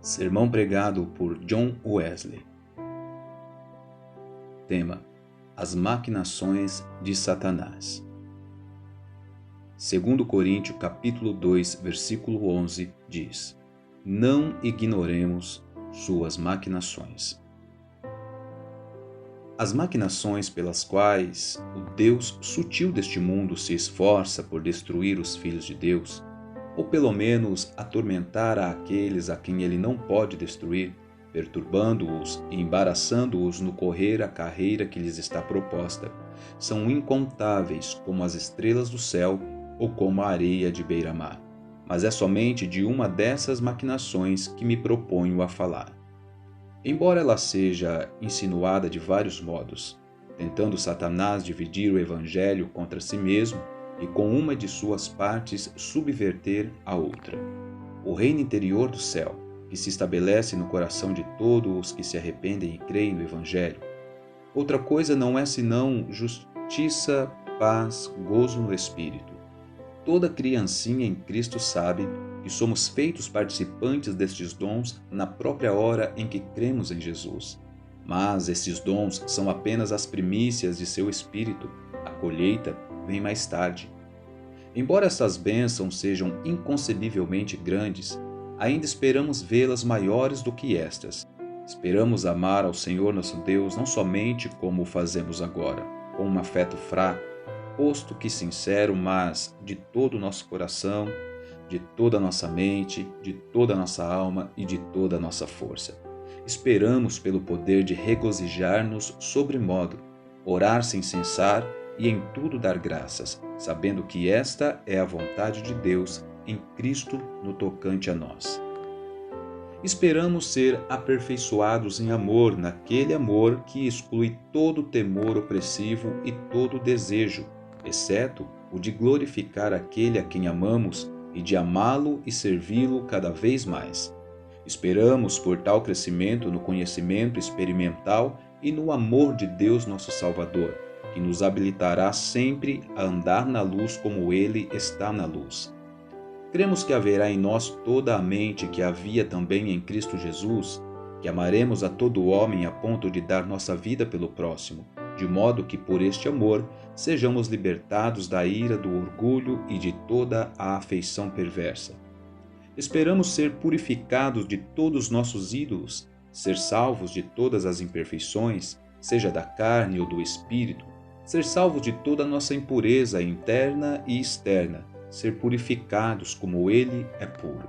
Sermão pregado por John Wesley. Tema: As maquinações de Satanás. 2 Coríntios capítulo 2, versículo 11 diz: Não ignoremos suas maquinações. As maquinações pelas quais o Deus sutil deste mundo se esforça por destruir os filhos de Deus, ou pelo menos atormentar aqueles a quem ele não pode destruir, perturbando-os e embaraçando-os no correr a carreira que lhes está proposta, são incontáveis como as estrelas do céu ou como a areia de beira-mar. Mas é somente de uma dessas maquinações que me proponho a falar. Embora ela seja insinuada de vários modos, tentando Satanás dividir o Evangelho contra si mesmo e com uma de suas partes subverter a outra. O reino interior do céu, que se estabelece no coração de todos os que se arrependem e creem no Evangelho. Outra coisa não é senão justiça, paz, gozo no Espírito. Toda criancinha em Cristo sabe que somos feitos participantes destes dons na própria hora em que cremos em Jesus. Mas esses dons são apenas as primícias de seu Espírito. A colheita vem mais tarde. Embora essas bênçãos sejam inconcebivelmente grandes, ainda esperamos vê-las maiores do que estas. Esperamos amar ao Senhor nosso Deus não somente como o fazemos agora, com um afeto fraco, posto que sincero, mas de todo o nosso coração, de toda a nossa mente, de toda a nossa alma e de toda a nossa força. Esperamos pelo poder de regozijar-nos sobremodo, orar sem cessar e em tudo dar graças, sabendo que esta é a vontade de Deus em Cristo no tocante a nós. Esperamos ser aperfeiçoados em amor, naquele amor que exclui todo temor opressivo e todo desejo, exceto o de glorificar aquele a quem amamos e de amá-lo e servi-lo cada vez mais. Esperamos por tal crescimento no conhecimento experimental e no amor de Deus nosso Salvador, que nos habilitará sempre a andar na luz como Ele está na luz. Cremos que haverá em nós toda a mente que havia também em Cristo Jesus, que amaremos a todo homem a ponto de dar nossa vida pelo próximo, de modo que por este amor sejamos libertados da ira do orgulho e de toda a afeição perversa. Esperamos ser purificados de todos os nossos ídolos, ser salvos de todas as imperfeições, seja da carne ou do espírito, ser salvos de toda a nossa impureza interna e externa, ser purificados como Ele é puro.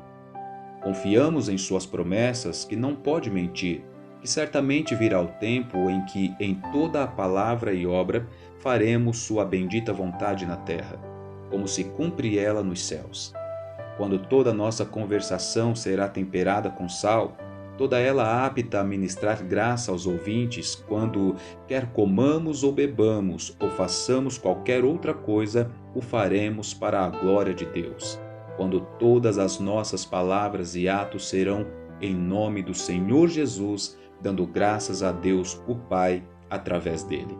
Confiamos em suas promessas que não pode mentir, que certamente virá o tempo em que em toda a palavra e obra faremos sua bendita vontade na terra, como se cumpre ela nos céus. Quando toda a nossa conversação será temperada com sal, toda ela apta a ministrar graça aos ouvintes, quando quer comamos ou bebamos ou façamos qualquer outra coisa, o faremos para a glória de Deus. Quando todas as nossas palavras e atos serão em nome do Senhor Jesus, dando graças a Deus, o Pai, através dele.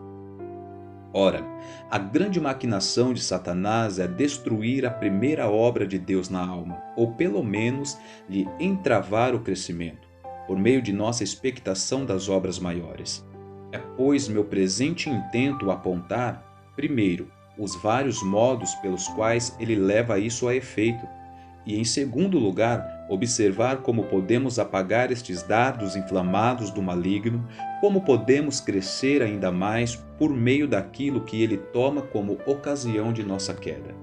Ora, a grande maquinação de Satanás é destruir a primeira obra de Deus na alma, ou pelo menos lhe entravar o crescimento, por meio de nossa expectação das obras maiores. É, pois, meu presente intento apontar, primeiro, os vários modos pelos quais ele leva isso a efeito, e, em segundo lugar, observar como podemos apagar estes dardos inflamados do maligno, como podemos crescer ainda mais por meio daquilo que ele toma como ocasião de nossa queda.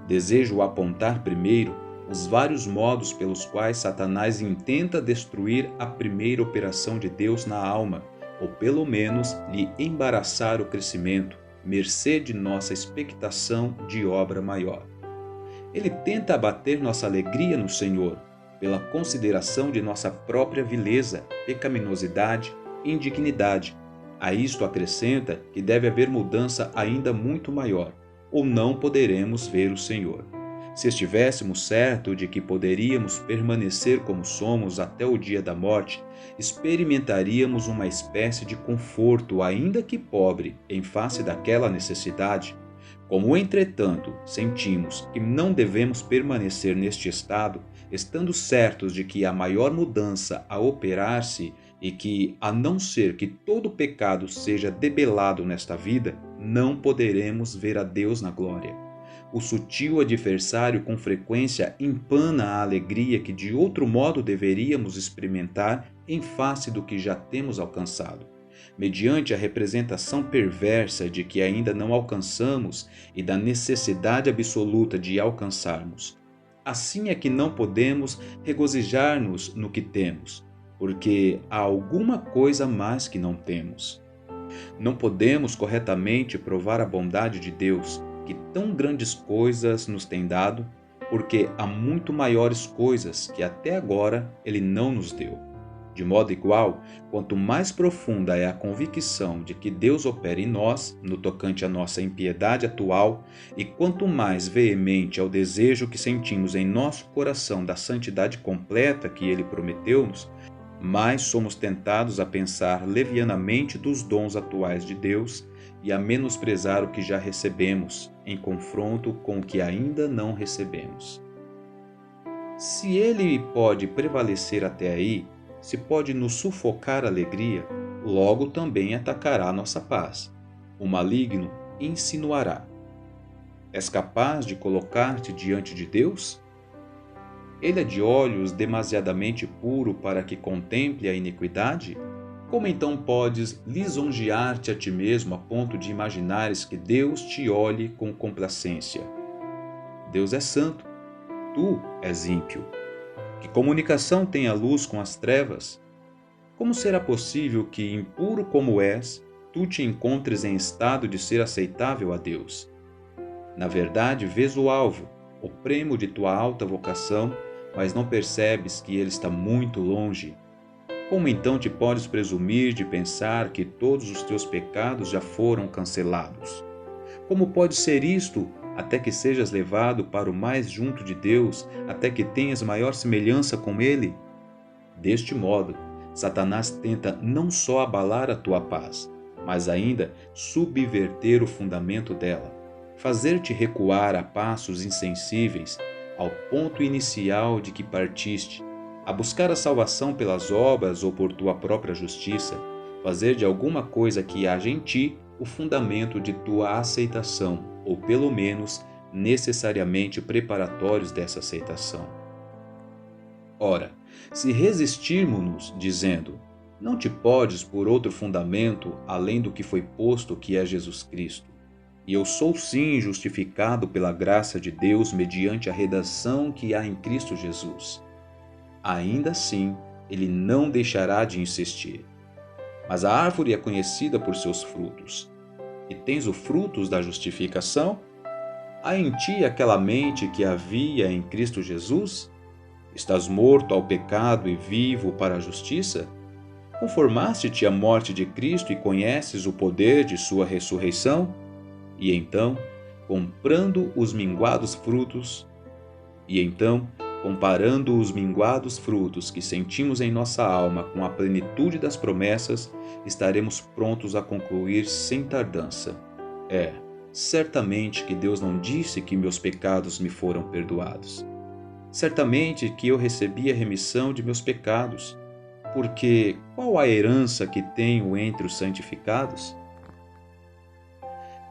Desejo apontar primeiro os vários modos pelos quais Satanás intenta destruir a primeira operação de Deus na alma, ou pelo menos lhe embaraçar o crescimento, mercê de nossa expectação de obra maior. Ele tenta abater nossa alegria no Senhor, pela consideração de nossa própria vileza, pecaminosidade e indignidade. A isto acrescenta que deve haver mudança ainda muito maior, ou não poderemos ver o Senhor. Se estivéssemos certos de que poderíamos permanecer como somos até o dia da morte, experimentaríamos uma espécie de conforto, ainda que pobre, em face daquela necessidade, Como, entretanto, sentimos que não devemos permanecer neste estado, estando certos de que há maior mudança a operar-se e que, a não ser que todo pecado seja debelado nesta vida, não poderemos ver a Deus na glória. O sutil adversário com frequência empana a alegria que de outro modo deveríamos experimentar em face do que já temos alcançado, mediante a representação perversa de que ainda não alcançamos e da necessidade absoluta de alcançarmos. Assim é que não podemos regozijar-nos no que temos, porque há alguma coisa mais que não temos. Não podemos corretamente provar a bondade de Deus, que tão grandes coisas nos tem dado, porque há muito maiores coisas que até agora Ele não nos deu. De modo igual, quanto mais profunda é a convicção de que Deus opera em nós, no tocante à nossa impiedade atual, e quanto mais veemente é o desejo que sentimos em nosso coração da santidade completa que Ele prometeu-nos, mais somos tentados a pensar levianamente dos dons atuais de Deus e a menosprezar o que já recebemos, em confronto com o que ainda não recebemos. Se Ele pode prevalecer até aí, se pode nos sufocar a alegria, logo também atacará nossa paz. O maligno insinuará: és capaz de colocar-te diante de Deus? Ele é de olhos demasiadamente puro para que contemple a iniquidade? Como então podes lisonjear-te a ti mesmo a ponto de imaginares que Deus te olhe com complacência? Deus é santo, tu és ímpio. Que comunicação tem a luz com as trevas? Como será possível que, impuro como és, tu te encontres em estado de ser aceitável a Deus? Na verdade, vês o alvo, o prêmio de tua alta vocação, mas não percebes que ele está muito longe. Como então te podes presumir de pensar que todos os teus pecados já foram cancelados? Como pode ser isto, até que sejas levado para o mais junto de Deus, até que tenhas maior semelhança com Ele? Deste modo, Satanás tenta não só abalar a tua paz, mas ainda subverter o fundamento dela, fazer-te recuar a passos insensíveis ao ponto inicial de que partiste, a buscar a salvação pelas obras ou por tua própria justiça, fazer de alguma coisa que haja em ti o fundamento de tua aceitação, ou pelo menos necessariamente preparatórios dessa aceitação. Ora, se resistirmos-nos dizendo: não te podes por outro fundamento além do que foi posto, que é Jesus Cristo, e eu sou sim justificado pela graça de Deus mediante a redenção que há em Cristo Jesus, ainda assim ele não deixará de insistir. Mas a árvore é conhecida por seus frutos. E tens os frutos da justificação? Há em ti aquela mente que havia em Cristo Jesus? Estás morto ao pecado e vivo para a justiça? Conformaste-te à morte de Cristo e conheces o poder de sua ressurreição? E então, comparando os minguados frutos que sentimos em nossa alma com a plenitude das promessas, estaremos prontos a concluir sem tardança: certamente que Deus não disse que meus pecados me foram perdoados. Certamente que eu recebi a remissão de meus pecados, porque qual a herança que tenho entre os santificados?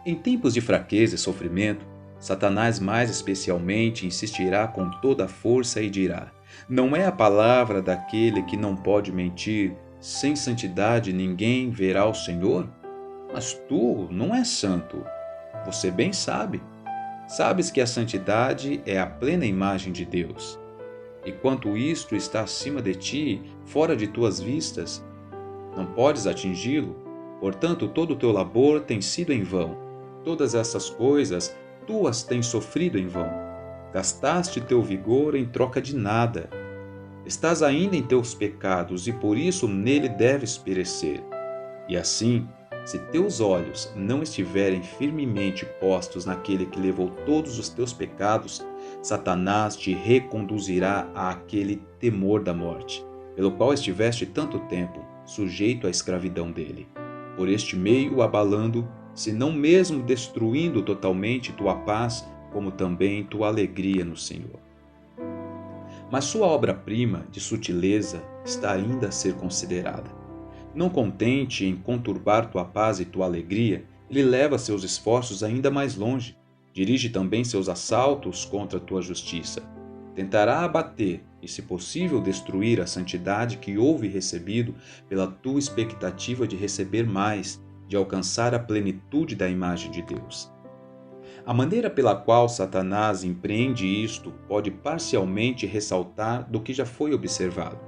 Em tempos de fraqueza e sofrimento, Satanás mais especialmente insistirá com toda a força e dirá: não é a palavra daquele que não pode mentir, sem santidade ninguém verá o Senhor? Mas tu não és santo. Você bem sabe. Sabes que a santidade é a plena imagem de Deus. E quanto isto está acima de ti, fora de tuas vistas, não podes atingi-lo. Portanto, todo o teu labor tem sido em vão. Todas essas coisas tu as tens sofrido em vão. Gastaste teu vigor em troca de nada. Estás ainda em teus pecados e por isso nele deves perecer. E assim, se teus olhos não estiverem firmemente postos naquele que levou todos os teus pecados, Satanás te reconduzirá àquele temor da morte, pelo qual estiveste tanto tempo sujeito à escravidão dele. Por este meio, abalando, senão mesmo destruindo totalmente tua paz, como também tua alegria no Senhor. Mas sua obra-prima de sutileza está ainda a ser considerada. Não contente em conturbar tua paz e tua alegria, ele leva seus esforços ainda mais longe. Dirige também seus assaltos contra a tua justiça. Tentará abater e, se possível, destruir a santidade que houve recebido pela tua expectativa de receber mais, de alcançar a plenitude da imagem de Deus. A maneira pela qual Satanás empreende isto pode parcialmente ressaltar do que já foi observado.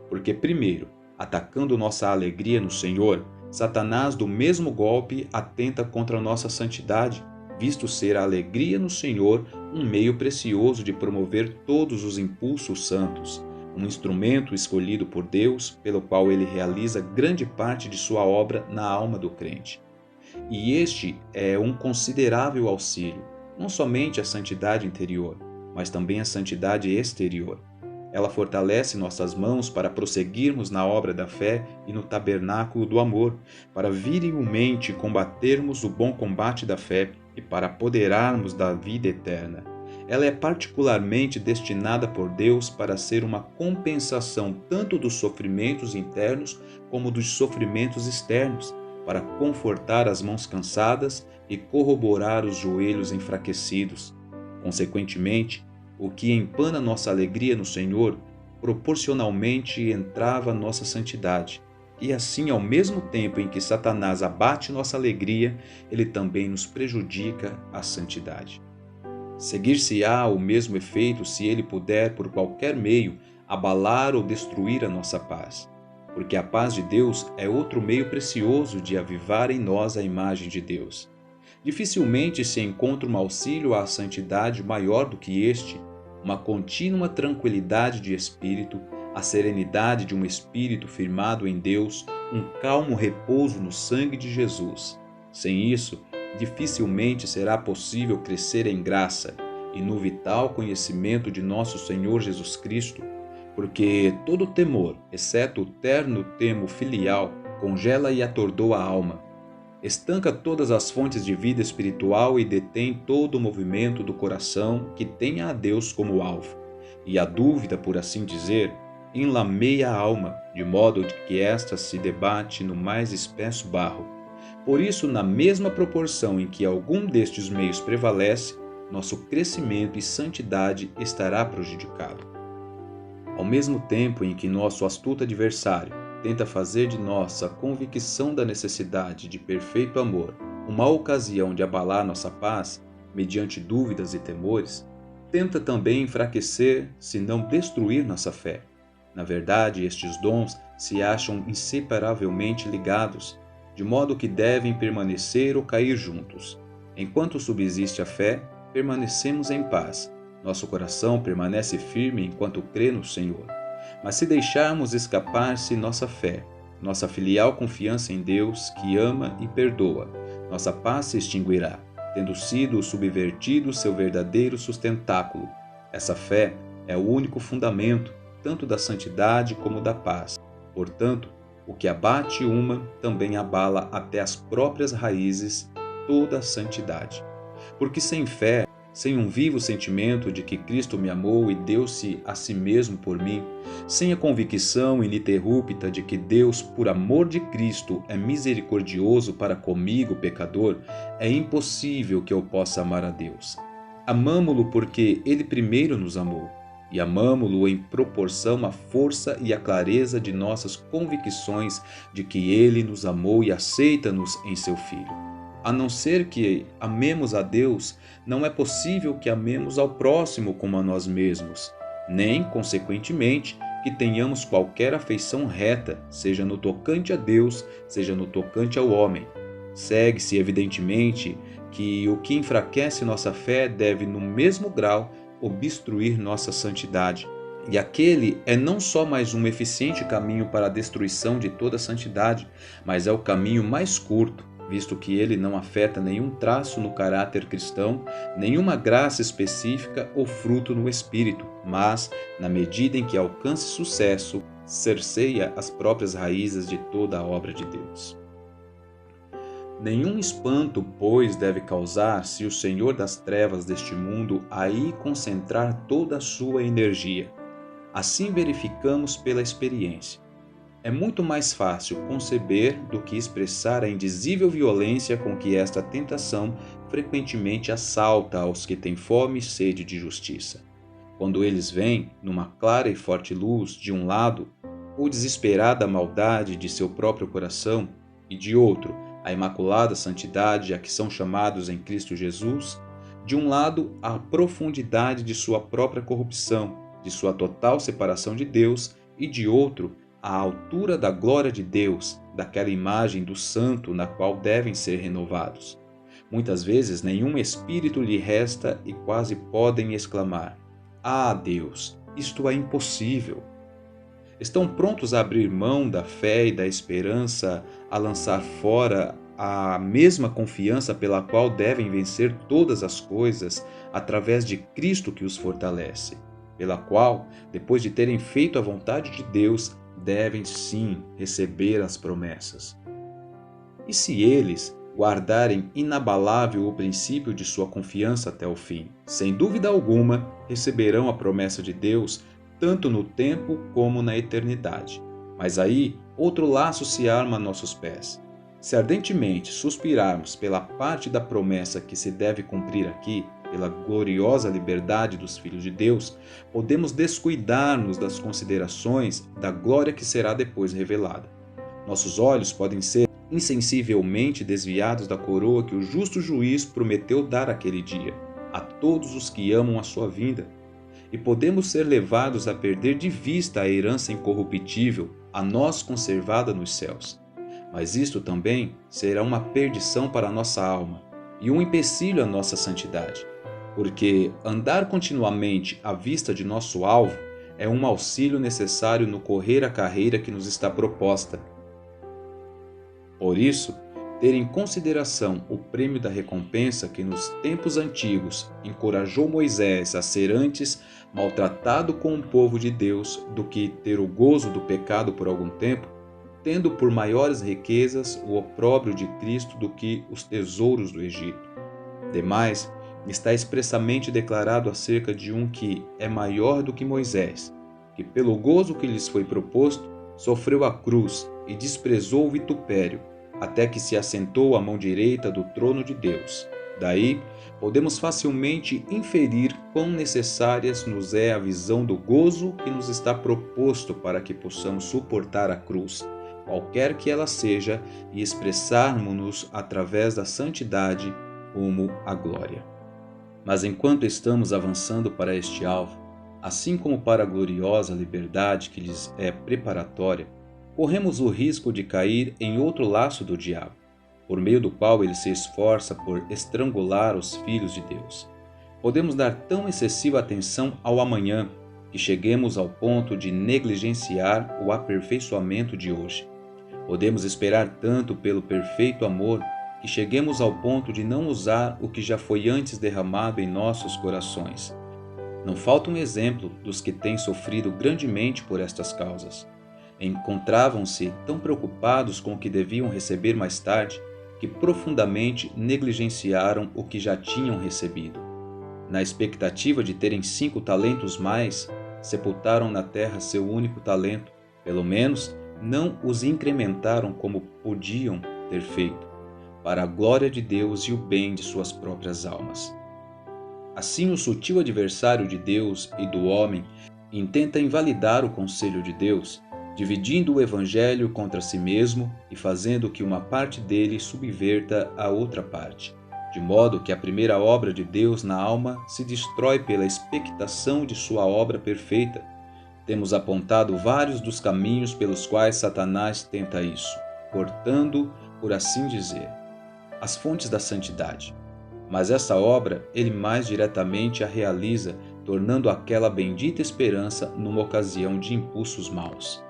Porque, primeiro, atacando nossa alegria no Senhor, Satanás do mesmo golpe atenta contra nossa santidade, visto ser a alegria no Senhor um meio precioso de promover todos os impulsos santos, um instrumento escolhido por Deus, pelo qual ele realiza grande parte de sua obra na alma do crente. E este é um considerável auxílio, não somente a santidade interior, mas também a santidade exterior. Ela fortalece nossas mãos para prosseguirmos na obra da fé e no tabernáculo do amor, para virilmente combatermos o bom combate da fé e para apoderarmos da vida eterna. Ela é particularmente destinada por Deus para ser uma compensação tanto dos sofrimentos internos como dos sofrimentos externos, para confortar as mãos cansadas e corroborar os joelhos enfraquecidos. Consequentemente, o que empana nossa alegria no Senhor, proporcionalmente entrava nossa santidade. E assim, ao mesmo tempo em que Satanás abate nossa alegria, ele também nos prejudica a santidade. Seguir-se-á o mesmo efeito se ele puder, por qualquer meio, abalar ou destruir a nossa paz. Porque a paz de Deus é outro meio precioso de avivar em nós a imagem de Deus. Dificilmente se encontra um auxílio à santidade maior do que este, uma contínua tranquilidade de espírito, a serenidade de um espírito firmado em Deus, um calmo repouso no sangue de Jesus. Sem isso, dificilmente será possível crescer em graça e no vital conhecimento de nosso Senhor Jesus Cristo, porque todo temor, exceto o terno termo filial, congela e atordoa a alma, estanca todas as fontes de vida espiritual e detém todo o movimento do coração que tenha a Deus como alvo. E a dúvida, por assim dizer, enlameia a alma, de modo que esta se debate no mais espesso barro. Por isso, na mesma proporção em que algum destes meios prevalece, nosso crescimento e santidade estará prejudicado. Ao mesmo tempo em que nosso astuto adversário tenta fazer de nossa convicção da necessidade de perfeito amor uma ocasião de abalar nossa paz, mediante dúvidas e temores, tenta também enfraquecer, se não destruir nossa fé. Na verdade, estes dons se acham inseparavelmente ligados, de modo que devem permanecer ou cair juntos. Enquanto subsiste a fé, permanecemos em paz. Nosso coração permanece firme enquanto crê no Senhor. Mas se deixarmos escapar-se nossa fé, nossa filial confiança em Deus, que ama e perdoa, nossa paz se extinguirá, tendo sido subvertido seu verdadeiro sustentáculo. Essa fé é o único fundamento, tanto da santidade como da paz. Portanto, o que abate uma também abala até as próprias raízes toda a santidade. Porque sem fé, sem um vivo sentimento de que Cristo me amou e deu-se a si mesmo por mim, sem a convicção ininterrupta de que Deus, por amor de Cristo, é misericordioso para comigo, pecador, é impossível que eu possa amar a Deus. Amamo-lo porque Ele primeiro nos amou, e amamo-lo em proporção à força e à clareza de nossas convicções de que Ele nos amou e aceita-nos em seu Filho. A não ser que amemos a Deus, não é possível que amemos ao próximo como a nós mesmos, nem, consequentemente, que tenhamos qualquer afeição reta, seja no tocante a Deus, seja no tocante ao homem. Segue-se, evidentemente, que o que enfraquece nossa fé deve, no mesmo grau, obstruir nossa santidade. E aquele é não só mais um eficiente caminho para a destruição de toda a santidade, mas é o caminho mais curto, visto que ele não afeta nenhum traço no caráter cristão, nenhuma graça específica ou fruto no espírito, mas, na medida em que alcance sucesso, cerceia as próprias raízes de toda a obra de Deus. Nenhum espanto, pois, deve causar se o Senhor das trevas deste mundo aí concentrar toda a sua energia. Assim verificamos pela experiência. É muito mais fácil conceber do que expressar a indizível violência com que esta tentação frequentemente assalta aos que têm fome e sede de justiça. Quando eles veem, numa clara e forte luz, de um lado, o desesperada maldade de seu próprio coração, e de outro, a imaculada santidade a que são chamados em Cristo Jesus, de um lado, a profundidade de sua própria corrupção, de sua total separação de Deus, e de outro, a altura da glória de Deus, daquela imagem do santo na qual devem ser renovados. Muitas vezes nenhum espírito lhe resta e quase podem exclamar: "Ah, Deus, isto é impossível." Estão prontos a abrir mão da fé e da esperança, a lançar fora a mesma confiança pela qual devem vencer todas as coisas através de Cristo que os fortalece, pela qual, depois de terem feito a vontade de Deus, devem sim receber as promessas. E se eles guardarem inabalável o princípio de sua confiança até o fim, sem dúvida alguma receberão a promessa de Deus tanto no tempo como na eternidade. Mas aí outro laço se arma a nossos pés. Se ardentemente suspirarmos pela parte da promessa que se deve cumprir aqui, pela gloriosa liberdade dos filhos de Deus, podemos descuidar-nos das considerações da glória que será depois revelada. Nossos olhos podem ser insensivelmente desviados da coroa que o justo juiz prometeu dar aquele dia, a todos os que amam a sua vinda. E podemos ser levados a perder de vista a herança incorruptível, a nós conservada nos céus. Mas isto também será uma perdição para a nossa alma e um empecilho à nossa santidade, porque andar continuamente à vista de nosso alvo é um auxílio necessário no correr a carreira que nos está proposta. Por isso, ter em consideração o prêmio da recompensa que nos tempos antigos encorajou Moisés a ser antes maltratado com o povo de Deus do que ter o gozo do pecado por algum tempo, tendo por maiores riquezas o opróbrio de Cristo do que os tesouros do Egito. Demais, está expressamente declarado acerca de um que é maior do que Moisés, que pelo gozo que lhes foi proposto, sofreu a cruz e desprezou o vitupério, até que se assentou à mão direita do trono de Deus. Daí, podemos facilmente inferir quão necessárias nos é a visão do gozo que nos está proposto para que possamos suportar a cruz, qualquer que ela seja, e expressarmos-nos através da santidade rumo à glória. Mas enquanto estamos avançando para este alvo, assim como para a gloriosa liberdade que lhes é preparatória, corremos o risco de cair em outro laço do diabo, por meio do qual ele se esforça por estrangular os filhos de Deus. Podemos dar tão excessiva atenção ao amanhã que cheguemos ao ponto de negligenciar o aperfeiçoamento de hoje. Podemos esperar tanto pelo perfeito amor que cheguemos ao ponto de não usar o que já foi antes derramado em nossos corações. Não falta um exemplo dos que têm sofrido grandemente por estas causas. Encontravam-se tão preocupados com o que deviam receber mais tarde que profundamente negligenciaram o que já tinham recebido. Na expectativa de terem 5 talentos mais, sepultaram na terra seu único talento, pelo menos não os incrementaram como podiam ter feito, para a glória de Deus e o bem de suas próprias almas. Assim, o sutil adversário de Deus e do homem intenta invalidar o conselho de Deus, dividindo o evangelho contra si mesmo e fazendo que uma parte dele subverta a outra parte, de modo que a primeira obra de Deus na alma se destrói pela expectação de sua obra perfeita. Temos apontado vários dos caminhos pelos quais Satanás tenta isso, cortando, por assim dizer, as fontes da santidade. Mas essa obra ele mais diretamente a realiza, tornando aquela bendita esperança numa ocasião de impulsos maus.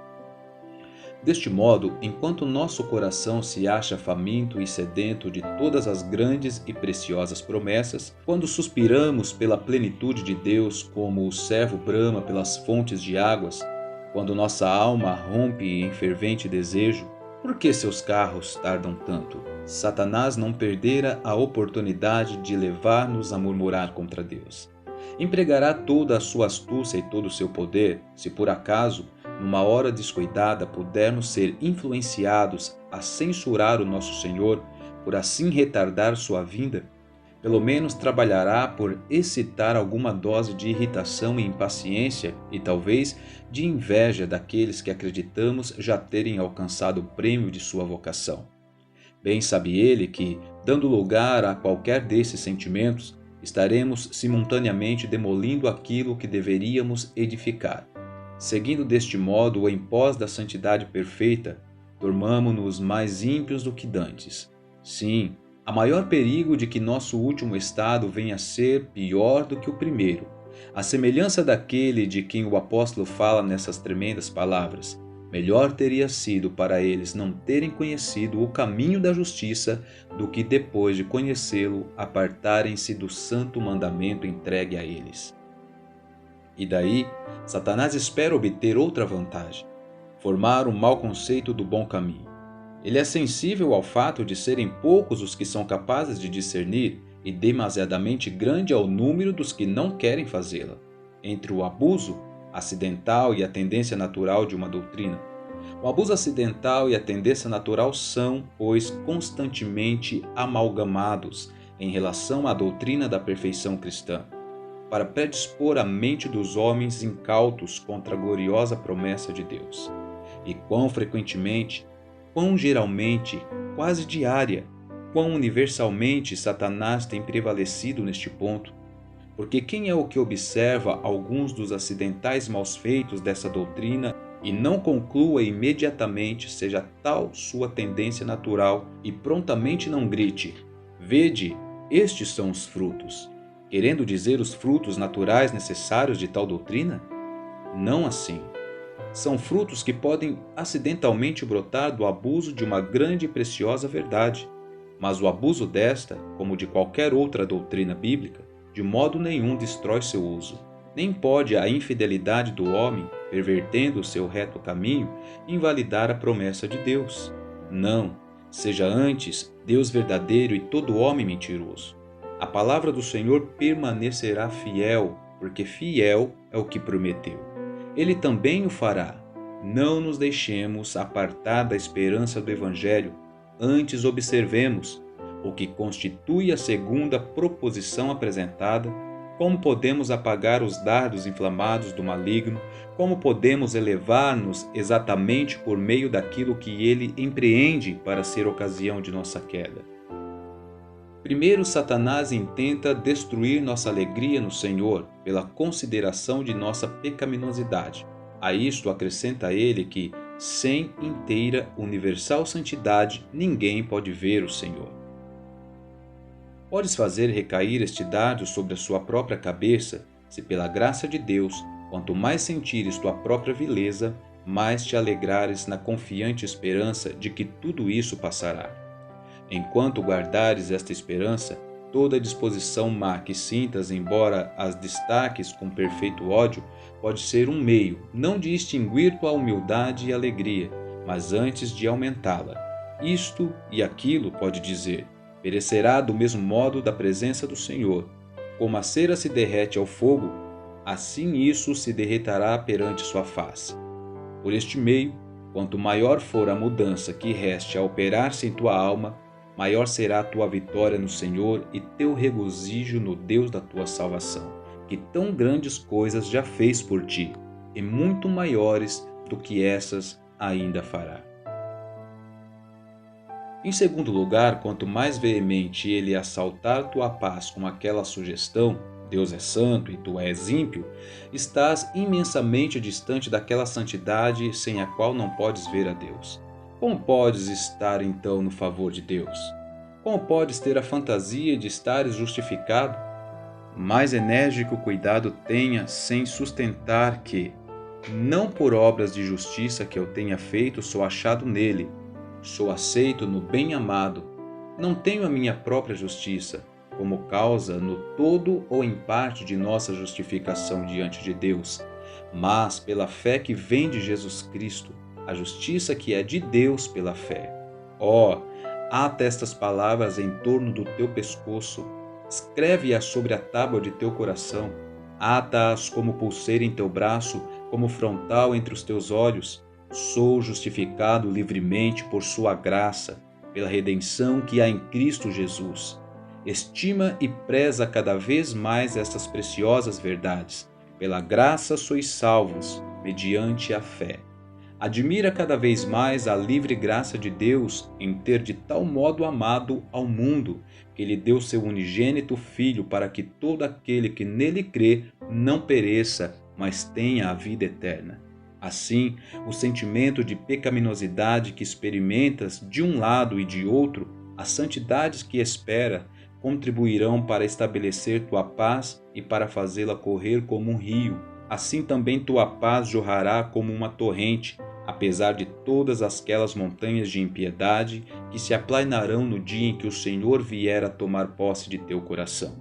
Deste modo, enquanto nosso coração se acha faminto e sedento de todas as grandes e preciosas promessas, quando suspiramos pela plenitude de Deus como o servo brama pelas fontes de águas, quando nossa alma rompe em fervente desejo, por que seus carros tardam tanto? Satanás não perdera a oportunidade de levar-nos a murmurar contra Deus. Empregará toda a sua astúcia e todo o seu poder, se por acaso, numa hora descuidada, pudermos ser influenciados a censurar o nosso Senhor, por assim retardar sua vinda. Pelo menos trabalhará por excitar alguma dose de irritação e impaciência e talvez de inveja daqueles que acreditamos já terem alcançado o prêmio de sua vocação. Bem sabe ele que, dando lugar a qualquer desses sentimentos, estaremos simultaneamente demolindo aquilo que deveríamos edificar. Seguindo deste modo em pós da santidade perfeita, tornamo-nos mais ímpios do que dantes. Sim, há maior perigo de que nosso último estado venha a ser pior do que o primeiro, à semelhança daquele de quem o apóstolo fala nessas tremendas palavras. Melhor teria sido para eles não terem conhecido o caminho da justiça do que depois de conhecê-lo apartarem-se do santo mandamento entregue a eles. E daí, Satanás espera obter outra vantagem: formar um mau conceito do bom caminho. Ele é sensível ao fato de serem poucos os que são capazes de discernir e demasiadamente grande é o número dos que não querem fazê-la. Entre o abuso acidental e a tendência natural de uma doutrina. O abuso acidental e a tendência natural são, pois, constantemente amalgamados em relação à doutrina da perfeição cristã, para predispor a mente dos homens incautos contra a gloriosa promessa de Deus. E quão frequentemente, quão geralmente, quase diária, quão universalmente Satanás tem prevalecido neste ponto. Porque quem é o que observa alguns dos acidentais maus feitos dessa doutrina e não conclua imediatamente seja tal sua tendência natural e prontamente não grite: vede, estes são os frutos, querendo dizer os frutos naturais necessários de tal doutrina? Não assim. São frutos que podem acidentalmente brotar do abuso de uma grande e preciosa verdade, mas o abuso desta, como de qualquer outra doutrina bíblica, de modo nenhum destrói seu uso. Nem pode a infidelidade do homem, pervertendo o seu reto caminho, invalidar a promessa de Deus. Não, seja antes Deus verdadeiro e todo homem mentiroso. A palavra do Senhor permanecerá fiel, porque fiel é o que prometeu. Ele também o fará. Não nos deixemos apartar da esperança do Evangelho, antes observemos o que constitui a segunda proposição apresentada, como podemos apagar os dardos inflamados do maligno, como podemos elevar-nos exatamente por meio daquilo que ele empreende para ser ocasião de nossa queda. Primeiro, Satanás intenta destruir nossa alegria no Senhor pela consideração de nossa pecaminosidade. A isto acrescenta ele que, sem inteira universal santidade, ninguém pode ver o Senhor. Podes fazer recair este dardo sobre a sua própria cabeça, se pela graça de Deus, quanto mais sentires tua própria vileza, mais te alegrares na confiante esperança de que tudo isso passará. Enquanto guardares esta esperança, toda disposição má que sintas, embora as destaques com perfeito ódio, pode ser um meio, não de extinguir tua humildade e alegria, mas antes de aumentá-la. Isto e aquilo pode dizer: perecerá do mesmo modo da presença do Senhor. Como a cera se derrete ao fogo, assim isso se derreterá perante sua face. Por este meio, quanto maior for a mudança que reste a operar-se em tua alma, maior será a tua vitória no Senhor e teu regozijo no Deus da tua salvação, que tão grandes coisas já fez por ti, e muito maiores do que essas ainda fará. Em segundo lugar, quanto mais veemente ele assaltar tua paz com aquela sugestão, Deus é santo e tu és ímpio, estás imensamente distante daquela santidade sem a qual não podes ver a Deus. Como podes estar então no favor de Deus? Como podes ter a fantasia de estares justificado? Mais enérgico cuidado tenha sem sustentar que, não por obras de justiça que eu tenha feito sou achado nele, sou aceito no bem-amado, não tenho a minha própria justiça, como causa no todo ou em parte de nossa justificação diante de Deus, mas pela fé que vem de Jesus Cristo, a justiça que é de Deus pela fé. Ata estas palavras em torno do teu pescoço, escreve-as sobre a tábua de teu coração, ata-as como pulseira em teu braço, como frontal entre os teus olhos. Sou justificado livremente por sua graça, pela redenção que há em Cristo Jesus. Estima e preza cada vez mais estas preciosas verdades. Pela graça sois salvos, mediante a fé. Admira cada vez mais a livre graça de Deus em ter de tal modo amado ao mundo, que Ele deu seu unigênito Filho para que todo aquele que nele crê não pereça, mas tenha a vida eterna. Assim, o sentimento de pecaminosidade que experimentas de um lado e de outro, as santidades que espera, contribuirão para estabelecer tua paz e para fazê-la correr como um rio. Assim também tua paz jorrará como uma torrente, apesar de todas aquelas montanhas de impiedade que se aplanarão no dia em que o Senhor vier a tomar posse de teu coração.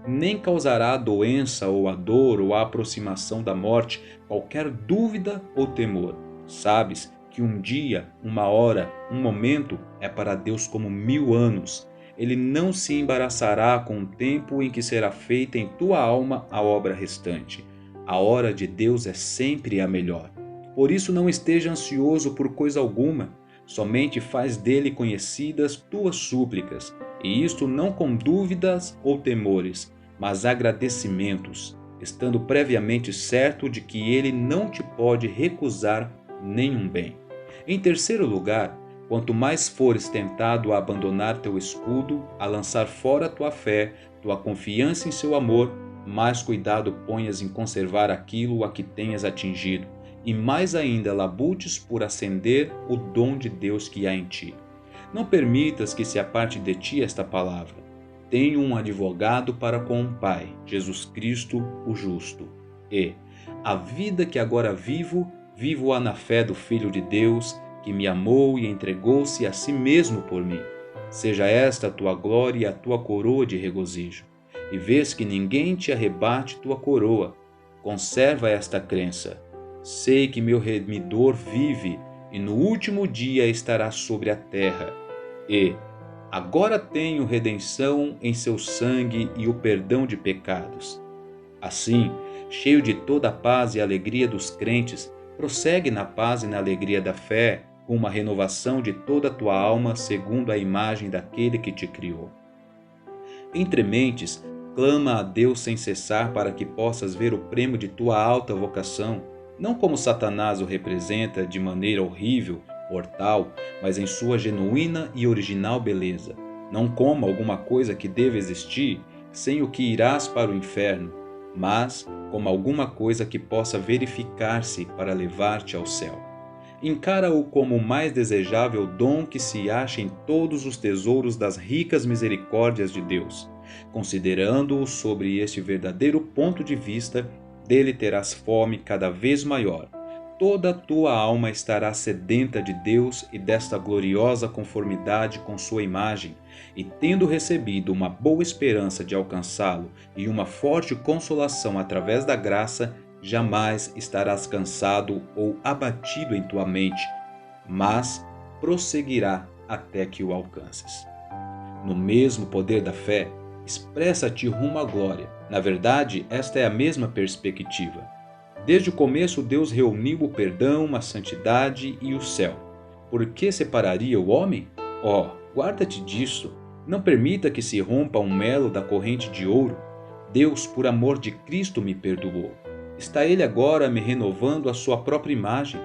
Nem causará a doença ou a dor ou a aproximação da morte qualquer dúvida ou temor. Sabes que um dia, uma hora, um momento é para Deus como 1000 anos. Ele não se embaraçará com o tempo em que será feita em tua alma a obra restante. A hora de Deus é sempre a melhor. Por isso não esteja ansioso por coisa alguma, somente faz dele conhecidas tuas súplicas, e isto não com dúvidas ou temores, mas agradecimentos, estando previamente certo de que ele não te pode recusar nenhum bem. Em terceiro lugar, quanto mais fores tentado a abandonar teu escudo, a lançar fora tua fé, tua confiança em seu amor, mais cuidado ponhas em conservar aquilo a que tenhas atingido, e mais ainda labutes por acender o dom de Deus que há em ti. Não permitas que se aparte de ti esta palavra. Tenho um advogado para com o Pai, Jesus Cristo, o justo. E a vida que agora vivo, vivo-a na fé do Filho de Deus, que me amou e entregou-se a si mesmo por mim. Seja esta a tua glória e a tua coroa de regozijo. E vês que ninguém te arrebate tua coroa. Conserva esta crença. Sei que meu Remidor vive e no último dia estará sobre a terra. E agora tenho redenção em seu sangue e o perdão de pecados. Assim, cheio de toda a paz e alegria dos crentes, prossegue na paz e na alegria da fé, com uma renovação de toda a tua alma segundo a imagem daquele que te criou. Entre mentes, clama a Deus sem cessar para que possas ver o prêmio de tua alta vocação, não como Satanás o representa de maneira horrível, mortal, mas em sua genuína e original beleza, não como alguma coisa que deve existir, sem o que irás para o inferno, mas como alguma coisa que possa verificar-se para levar-te ao céu. Encara-o como o mais desejável dom que se acha em todos os tesouros das ricas misericórdias de Deus. Considerando-o sobre este verdadeiro ponto de vista, dele terás fome cada vez maior. Toda a tua alma estará sedenta de Deus e desta gloriosa conformidade com sua imagem, e tendo recebido uma boa esperança de alcançá-lo e uma forte consolação através da graça, jamais estarás cansado ou abatido em tua mente, mas prosseguirá até que o alcances. No mesmo poder da fé, expressa-te rumo à glória. Na verdade, esta é a mesma perspectiva. Desde o começo, Deus reuniu o perdão, a santidade e o céu. Por que separaria o homem? Guarda-te disso. Não permita que se rompa um melo da corrente de ouro. Deus, por amor de Cristo, me perdoou. Está Ele agora me renovando a sua própria imagem.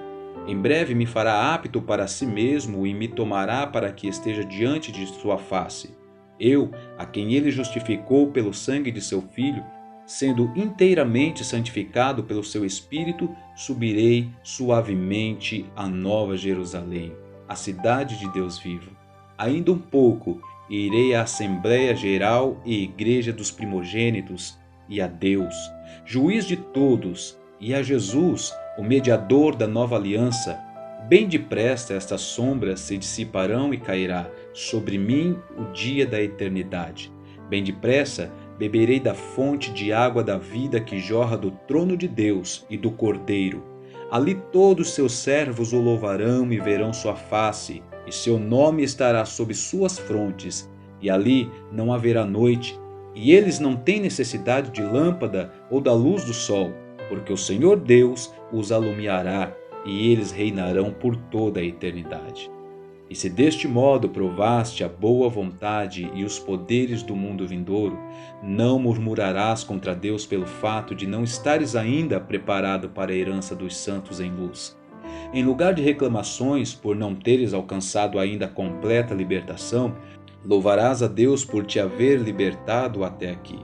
Em breve me fará apto para si mesmo e me tomará para que esteja diante de sua face. Eu, a quem Ele justificou pelo sangue de seu Filho, sendo inteiramente santificado pelo seu Espírito, subirei suavemente à Nova Jerusalém, a cidade de Deus vivo. Ainda um pouco, e irei à Assembleia Geral e Igreja dos Primogênitos, e a Deus, juiz de todos, e a Jesus, o mediador da nova aliança. Bem depressa estas sombras se dissiparão e cairá sobre mim o dia da eternidade. Bem depressa beberei da fonte de água da vida que jorra do trono de Deus e do Cordeiro. Ali todos seus servos o louvarão e verão sua face, e seu nome estará sob suas frontes, e ali não haverá noite, e eles não têm necessidade de lâmpada ou da luz do sol, porque o Senhor Deus os alumiará, e eles reinarão por toda a eternidade. E se deste modo provaste a boa vontade e os poderes do mundo vindouro, não murmurarás contra Deus pelo fato de não estares ainda preparado para a herança dos santos em luz. Em lugar de reclamações por não teres alcançado ainda a completa libertação, louvarás a Deus por te haver libertado até aqui.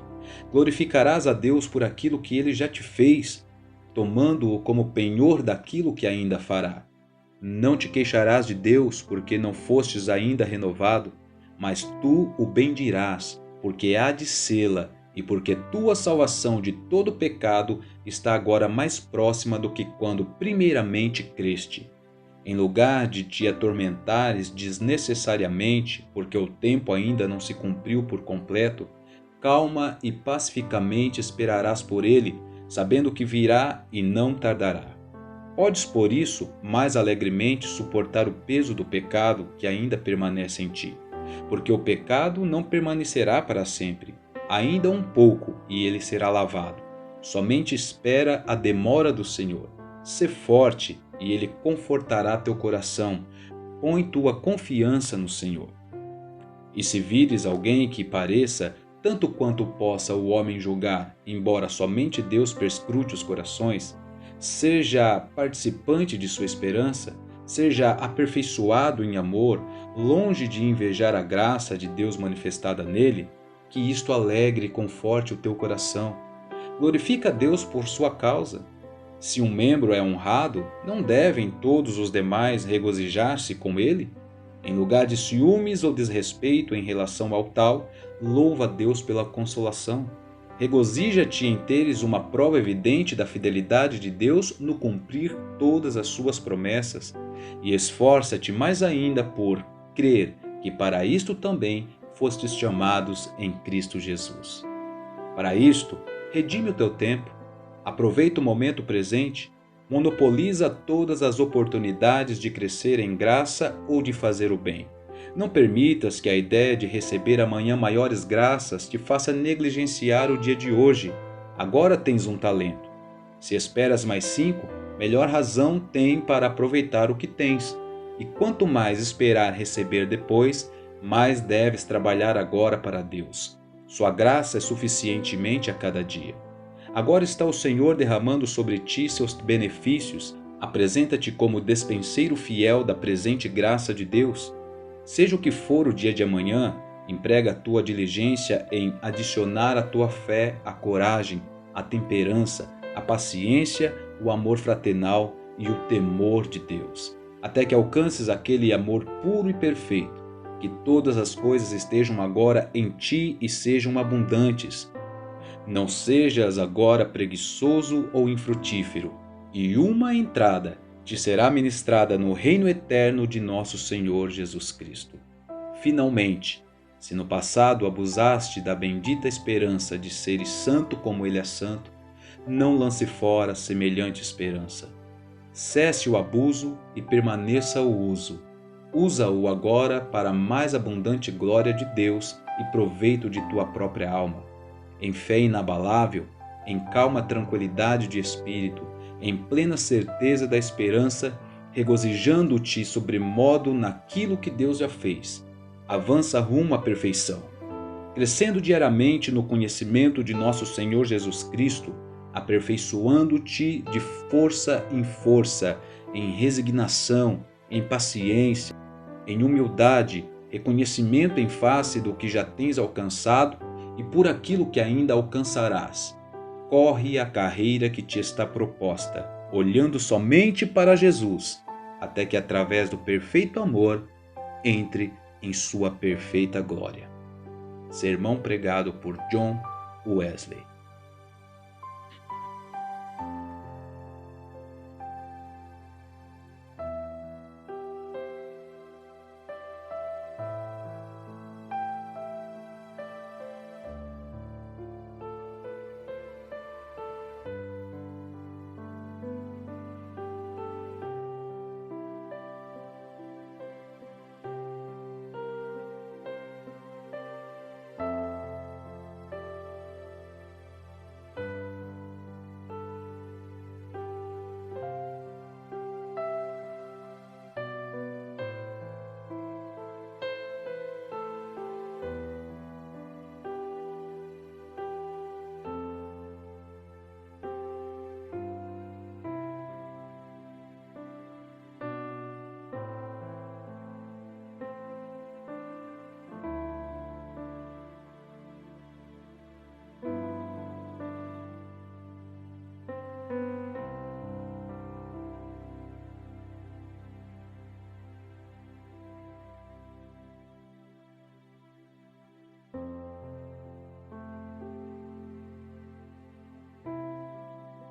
Glorificarás a Deus por aquilo que Ele já te fez, tomando-o como penhor daquilo que ainda fará. Não te queixarás de Deus porque não fostes ainda renovado, mas tu o bendirás, porque há de sê-la, e porque tua salvação de todo pecado está agora mais próxima do que quando primeiramente creste. Em lugar de te atormentares desnecessariamente, porque o tempo ainda não se cumpriu por completo, calma e pacificamente esperarás por ele, sabendo que virá e não tardará. Podes, por isso, mais alegremente suportar o peso do pecado que ainda permanece em ti, porque o pecado não permanecerá para sempre, ainda um pouco, e ele será lavado. Somente espera a demora do Senhor. Sê forte, e ele confortará teu coração. Põe tua confiança no Senhor. E se vires alguém que pareça, tanto quanto possa o homem julgar, embora somente Deus perscrute os corações, seja participante de sua esperança, seja aperfeiçoado em amor, longe de invejar a graça de Deus manifestada nele, que isto alegre e conforte o teu coração. Glorifica a Deus por sua causa. Se um membro é honrado, não devem todos os demais regozijar-se com ele? Em lugar de ciúmes ou desrespeito em relação ao tal, louva a Deus pela consolação. Regozija-te em teres uma prova evidente da fidelidade de Deus no cumprir todas as suas promessas, e esforça-te mais ainda por crer que para isto também fostes chamados em Cristo Jesus. Para isto, redime o teu tempo, aproveita o momento presente, monopoliza todas as oportunidades de crescer em graça ou de fazer o bem. Não permitas que a ideia de receber amanhã maiores graças te faça negligenciar o dia de hoje. Agora tens um talento. Se esperas mais 5, melhor razão tem para aproveitar o que tens. E quanto mais esperar receber depois, mais deves trabalhar agora para Deus. Sua graça é suficientemente a cada dia. Agora está o Senhor derramando sobre ti seus benefícios. Apresenta-te como despenseiro fiel da presente graça de Deus. Seja o que for o dia de amanhã, emprega a tua diligência em adicionar à tua fé a coragem, a temperança, a paciência, o amor fraternal e o temor de Deus, até que alcances aquele amor puro e perfeito, que todas as coisas estejam agora em ti e sejam abundantes. Não sejas agora preguiçoso ou infrutífero, e uma entrada te será ministrada no reino eterno de nosso Senhor Jesus Cristo. Finalmente, se no passado abusaste da bendita esperança de seres santo como Ele é santo, não lance fora semelhante esperança. Cesse o abuso e permaneça o uso. Usa-o agora para a mais abundante glória de Deus e proveito de tua própria alma. Em fé inabalável, em calma tranquilidade de espírito, em plena certeza da esperança, regozijando-te sobremodo naquilo que Deus já fez. Avança rumo à perfeição, crescendo diariamente no conhecimento de nosso Senhor Jesus Cristo, aperfeiçoando-te de força em força, em resignação, em paciência, em humildade, reconhecimento em face do que já tens alcançado e por aquilo que ainda alcançarás. Corre a carreira que te está proposta, olhando somente para Jesus, até que através do perfeito amor entre em sua perfeita glória. Sermão pregado por John Wesley.